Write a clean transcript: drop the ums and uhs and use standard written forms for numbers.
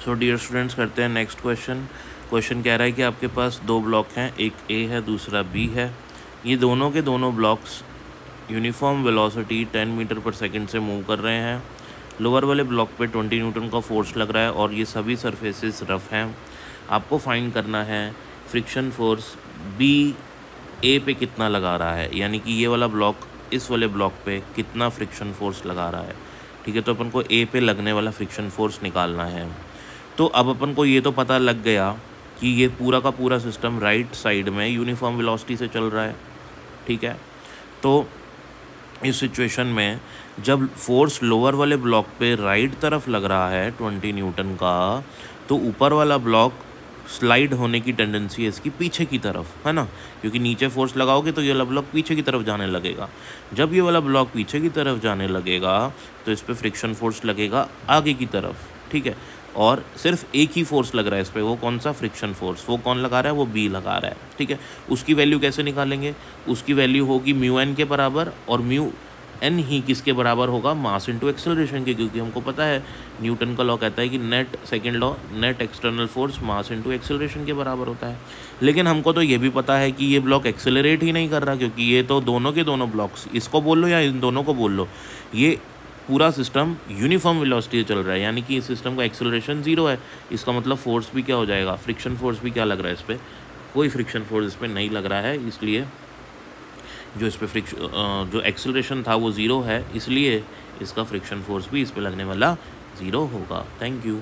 So dear students, करते हैं next question कह रहा है कि आपके पास दो ब्लॉक हैं, एक ए है दूसरा बी है। ये दोनों के दोनों ब्लॉक्स यूनिफॉर्म वेलोसिटी 10 मीटर पर सेकंड से मूव कर रहे हैं। लोअर वाले ब्लॉक पे 20 न्यूटन का फोर्स लग रहा है और ये सभी सरफेसेस रफ हैं। आपको फाइंड करना है फ्रिक्शन फोर्स बी ए पे कितना लगा रहा है, यानी कि ये वाला ब्लॉक इस वाले ब्लॉक पे कितना फ्रिक्शन फोर्स लगा रहा है। ठीक है, तो अपन को ए पे लगने वाला फ्रिक्शन फोर्स निकालना है। तो अब अपन को ये तो पता लग गया कि ये पूरा का पूरा सिस्टम राइट साइड में यूनिफॉर्म वेलोसिटी से चल रहा है। ठीक है, तो इस सिचुएशन में जब फोर्स लोअर वाले ब्लॉक पे राइट तरफ लग रहा है 20 न्यूटन का, तो ऊपर वाला ब्लॉक स्लाइड होने की टेंडेंसी है इसकी पीछे की तरफ, है ना, क्योंकि नीचे फोर्स लगाओगे तो ये वाला ब्लॉक पीछे की तरफ जाने लगेगा। जब ये वाला ब्लॉक पीछे की तरफ जाने लगेगा तो इस पर फ्रिक्शन फोर्स लगेगा आगे की तरफ। ठीक है, और सिर्फ एक ही फोर्स लग रहा है इस पर, वो कौन सा फ्रिक्शन फोर्स, वो कौन लगा रहा है, वो बी लगा रहा है। ठीक है, उसकी वैल्यू कैसे निकालेंगे, उसकी वैल्यू होगी म्यू एन के बराबर, और म्यू एन ही किसके बराबर होगा, मास इनटू एक्सेलरेशन के, क्योंकि हमको पता है न्यूटन का लॉ कहता है कि second law net external force mass into acceleration के बराबर होता है। लेकिन हमको तो ये भी पता है कि ये ब्लॉक एक्सेलरेट ही नहीं कर रहा, क्योंकि ये तो दोनों के दोनों ब्लॉक्स, इसको बोल लो या इन दोनों को बोल लो, ये पूरा सिस्टम यूनिफॉर्म वेलोसिटी चल रहा है, यानी कि इस सिस्टम का एक्सेलरेशन 0 है। इसका मतलब फोर्स भी क्या हो जाएगा, फ्रिक्शन फोर्स भी क्या लग रहा है इस पर, कोई फ्रिक्शन फोर्स इस पर नहीं लग रहा है। इसलिए जो इस पर जो एक्सेलरेशन था वो 0 है, इसलिए इसका फ्रिक्शन फोर्स भी इस पर लगने वाला 0 होगा। Thank you.